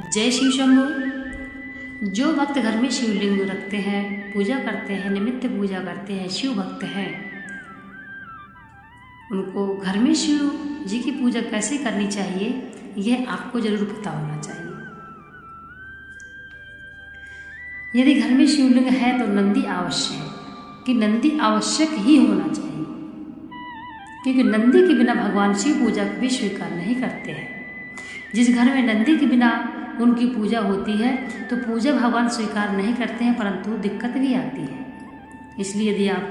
जय शिव शंभू। जो भक्त घर में शिवलिंग रखते हैं, पूजा करते हैं, निमित्त पूजा करते हैं, शिव भक्त हैं, उनको घर में शिव जी की पूजा कैसे करनी चाहिए यह आपको जरूर पता होना चाहिए। यदि घर में शिवलिंग है तो नंदी आवश्यक है, कि नंदी आवश्यक ही होना चाहिए, क्योंकि नंदी के बिना भगवान शिव पूजा भी स्वीकार नहीं करते हैं। जिस घर में नंदी के बिना उनकी पूजा होती है तो पूजा भगवान स्वीकार नहीं करते हैं, परंतु दिक्कत भी आती है। इसलिए यदि आप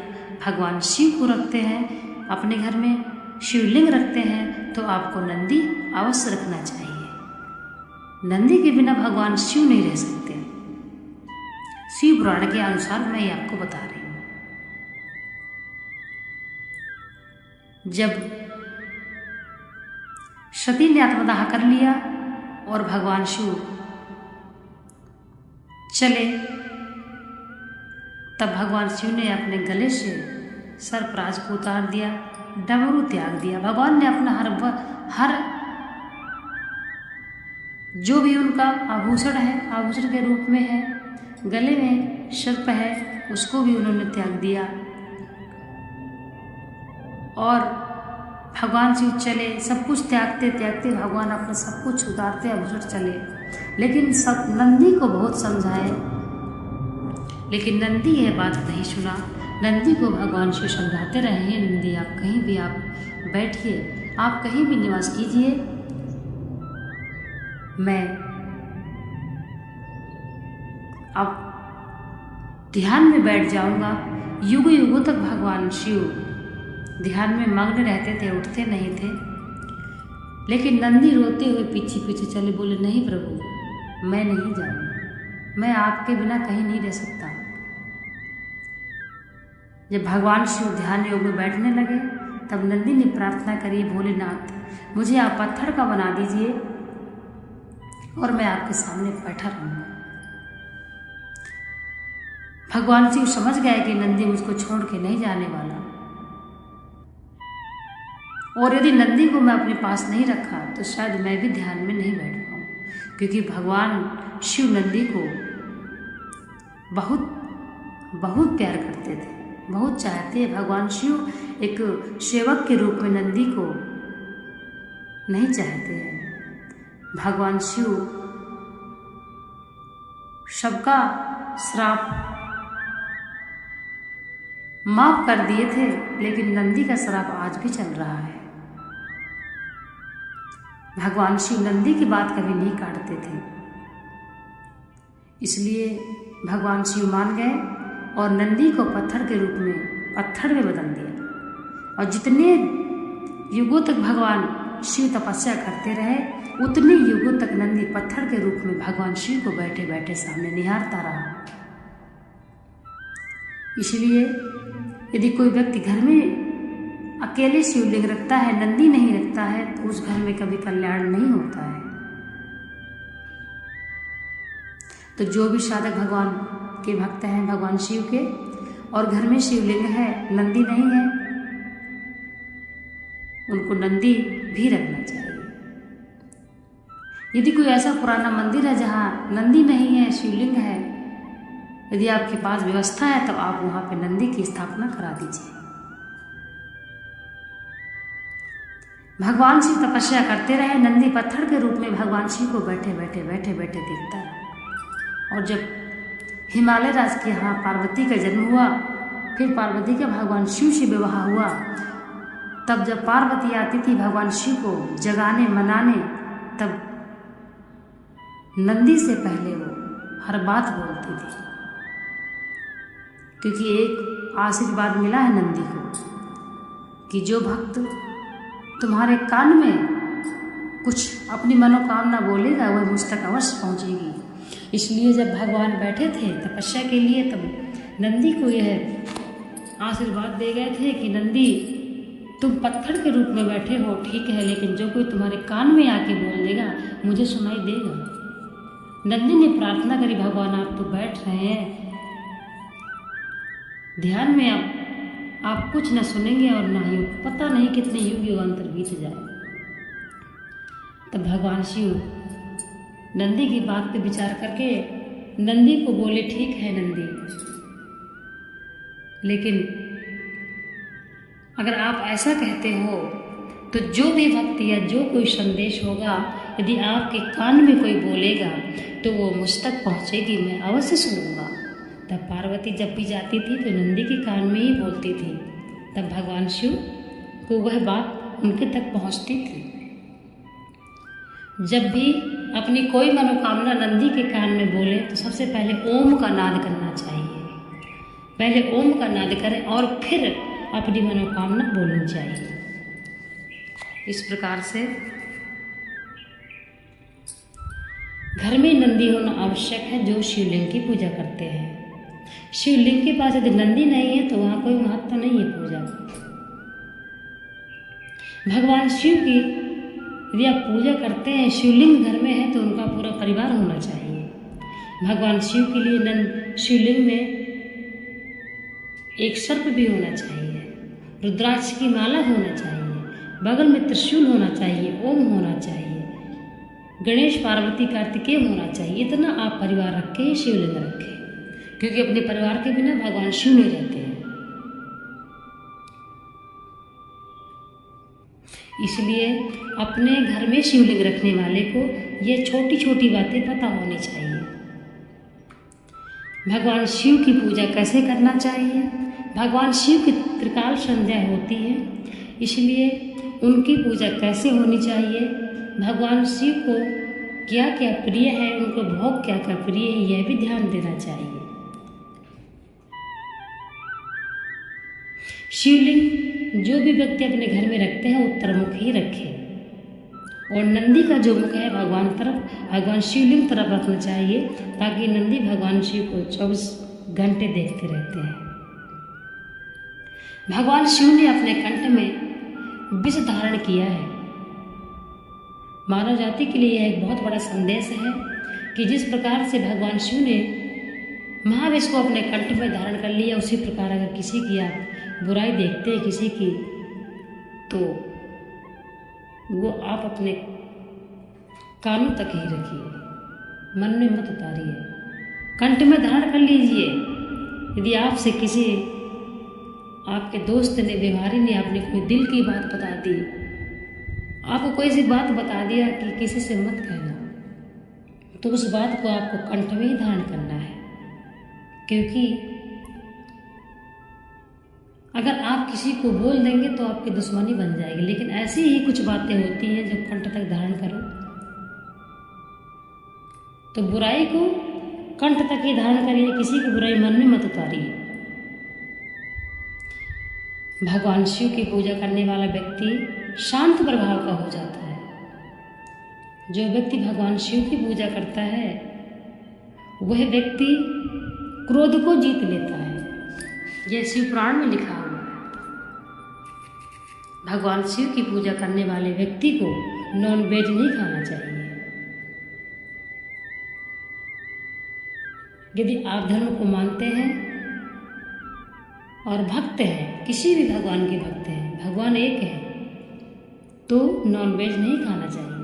भगवान शिव को रखते हैं, अपने घर में शिवलिंग रखते हैं, तो आपको नंदी अवश्य रखना चाहिए। नंदी के बिना भगवान शिव नहीं रह सकते। शिव पुराण के अनुसार मैं ये आपको बता रही हूँ। जब सती ने आत्मदाह कर लिया और भगवान शिव चले, तब भगवान शिव ने अपने गले से सर्पराज को उतार दिया, डमरू त्याग दिया। भगवान ने अपना हर जो भी उनका आभूषण है, आभूषण के रूप में है, गले में सर्प है, उसको भी उन्होंने त्याग दिया और भगवान शिव चले। सब कुछ त्यागते त्यागते भगवान अपना सब कुछ उतारते आभूषण चले, लेकिन सब नंदी को बहुत समझाए, लेकिन नंदी यह बात नहीं सुना। नंदी को भगवान शिव समझाते रहे, नंदी आप कहीं भी आप बैठिए, आप कहीं भी निवास कीजिए, मैं अब ध्यान में बैठ जाऊंगा। युगों युगों तक भगवान शिव ध्यान में मग्न रहते थे, उठते नहीं थे। लेकिन नंदी रोते हुए पीछे पीछे चले, बोले नहीं प्रभु, मैं नहीं जाऊंगा, मैं आपके बिना कहीं नहीं रह सकता। जब भगवान शिव ध्यान योग में बैठने लगे, तब नंदी ने प्रार्थना करी, भोलेनाथ मुझे आप पत्थर का बना दीजिए और मैं आपके सामने बैठा रहूंगा। भगवान शिव समझ गए कि नंदी मुझको छोड़ के नहीं जाने वाला, और यदि नंदी को मैं अपने पास नहीं रखा तो शायद मैं भी ध्यान में नहीं बैठ पाऊँ, क्योंकि भगवान शिव नंदी को बहुत बहुत प्यार करते थे, बहुत चाहते हैं। भगवान शिव एक सेवक के रूप में नंदी को नहीं चाहते हैं। भगवान शिव सबका श्राप माफ कर दिए थे, लेकिन नंदी का श्राप आज भी चल रहा है। भगवान शिव नंदी की बात कभी नहीं काटते थे, इसलिए भगवान शिव मान गए और नंदी को पत्थर के रूप में पत्थर में बदल दिया। और जितने युगों तक भगवान शिव तपस्या करते रहे, उतने युगों तक नंदी पत्थर के रूप में भगवान शिव को बैठे बैठे सामने निहारता रहा। इसलिए यदि कोई व्यक्ति घर में अकेले शिवलिंग रखता है, नंदी नहीं रखता है, तो उस घर में कभी कल्याण नहीं होता है। तो जो भी साधक भगवान के भक्त हैं, भगवान शिव के, और घर में शिवलिंग है, नंदी नहीं है, उनको नंदी भी रखना चाहिए। यदि कोई ऐसा पुराना मंदिर है जहाँ नंदी नहीं है, शिवलिंग है, यदि आपके पास व्यवस्था है तो आप वहाँ पे नंदी की स्थापना करा दीजिए। भगवान शिव तपस्या करते रहे, नंदी पत्थर के रूप में भगवान शिव को बैठे बैठे बैठे बैठे देखता रहा। और जब हिमालय राज के यहाँ पार्वती का जन्म हुआ, फिर पार्वती का भगवान शिव से विवाह हुआ, तब जब पार्वती आती थी भगवान शिव को जगाने मनाने, तब नंदी से पहले वो हर बात बोलती थी, क्योंकि एक आशीर्वाद मिला है नंदी को कि जो भक्त तुम्हारे कान में कुछ अपनी मनोकामना बोलेगा वह मुझ तक अवश्य पहुँचेगी। इसलिए जब भगवान बैठे थे तपस्या के लिए, तब नंदी को यह आशीर्वाद दे गए थे कि नंदी तुम पत्थर के रूप में बैठे हो, ठीक है, लेकिन जो कोई तुम्हारे कान में आके बोल देगा मुझे सुनाई देगा। नंदी ने प्रार्थना करी, भगवान आप तो बैठ रहे हैं ध्यान में, आप कुछ न सुनेंगे और ना ही पता नहीं कितने युग युगांतर बीत जाए। तब भगवान शिव नंदी की बात पे विचार करके नंदी को बोले, ठीक है नंदी, लेकिन अगर आप ऐसा कहते हो तो जो भी भक्ति या जो कोई संदेश होगा, यदि आपके कान में कोई बोलेगा तो वो मुझ तक पहुँचेगी, मैं अवश्य सुनूंगा। तब पार्वती जब भी जाती थी तो नंदी के कान में ही बोलती थी। तब भगवान शिव को वह बात उनके तक पहुँचती थी। जब भी अपनी कोई मनोकामना नंदी के कान में बोले तो सबसे पहले ओम का नाद करना चाहिए। पहले ओम का नाद करें और फिर अपनी मनोकामना बोलनी चाहिए। इस प्रकार से घर में नंदी होना आवश्यक है जो शिवलिंग की पूजा करते हैं। शिवलिंग के पास यदि नंदी नहीं है तो वहाँ कोई महत्व नहीं है पूजा का। भगवान शिव की यदि आप पूजा करते हैं, शिवलिंग घर में है तो उनका पूरा परिवार होना चाहिए। भगवान शिव के लिए शिवलिंग में एक सर्प भी होना चाहिए, रुद्राक्ष की माला होना चाहिए, बगल में त्रिशूल होना चाहिए, ओम होना चाहिए, गणेश पार्वती कार्तिकेय होना चाहिए। इतना आप परिवार रखें, शिवलिंग रखें, क्योंकि अपने परिवार के बिना भगवान शिव नहीं रहते हैं। इसलिए अपने घर में शिवलिंग रखने वाले को ये छोटी छोटी बातें पता होनी चाहिए। भगवान शिव की पूजा कैसे करना चाहिए, भगवान शिव की त्रिकाल संध्या होती है, इसलिए उनकी पूजा कैसे होनी चाहिए, भगवान शिव को क्या क्या प्रिय है, उनको भोग क्या क्या प्रिय है, यह भी ध्यान देना चाहिए। शिवलिंग जो भी व्यक्ति अपने घर में रखते हैं उत्तरमुख ही रखे, और नंदी का जो मुख है भगवान शिवलिंग तरफ रखना चाहिए, ताकि नंदी भगवान शिव को 24 घंटे देखते रहते हैं। भगवान शिव ने अपने कंठ में विष धारण किया है। मानव जाति के लिए यह एक बहुत बड़ा संदेश है कि जिस प्रकार से भगवान शिव ने महाविष को अपने कंठ में धारण कर लिया, उसी प्रकार अगर किसी की आप बुराई देखते हैं किसी की, तो वो आप अपने कानों तक ही रखिए, मन में मत उतारिए, कंठ में धारण कर लीजिए। यदि आपसे किसी आपके दोस्त ने, व्यवहारी ने आपने कोई दिल की बात बता दी, आपको कोई सी बात बता दिया कि किसी से मत कहना, तो उस बात को आपको कंठ में ही धारण करना है। क्योंकि अगर आप किसी को बोल देंगे तो आपकी दुश्मनी बन जाएगी, लेकिन ऐसी ही कुछ बातें होती हैं जो कंठ तक धारण करो, तो बुराई को कंठ तक ही धारण करिए, किसी की बुराई मन में मत उतारिए। भगवान शिव की पूजा करने वाला व्यक्ति शांत प्रभाव का हो जाता है। जो व्यक्ति भगवान शिव की पूजा करता है वह व्यक्ति क्रोध को जीत लेता है। यह शिव पुराण में लिखा हुआ है। भगवान शिव की पूजा करने वाले व्यक्ति को नॉनवेज नहीं खाना चाहिए। यदि आप धर्म को मानते हैं और भक्त हैं, किसी भी भगवान के भक्त हैं, भगवान एक है, तो नॉनवेज नहीं खाना चाहिए।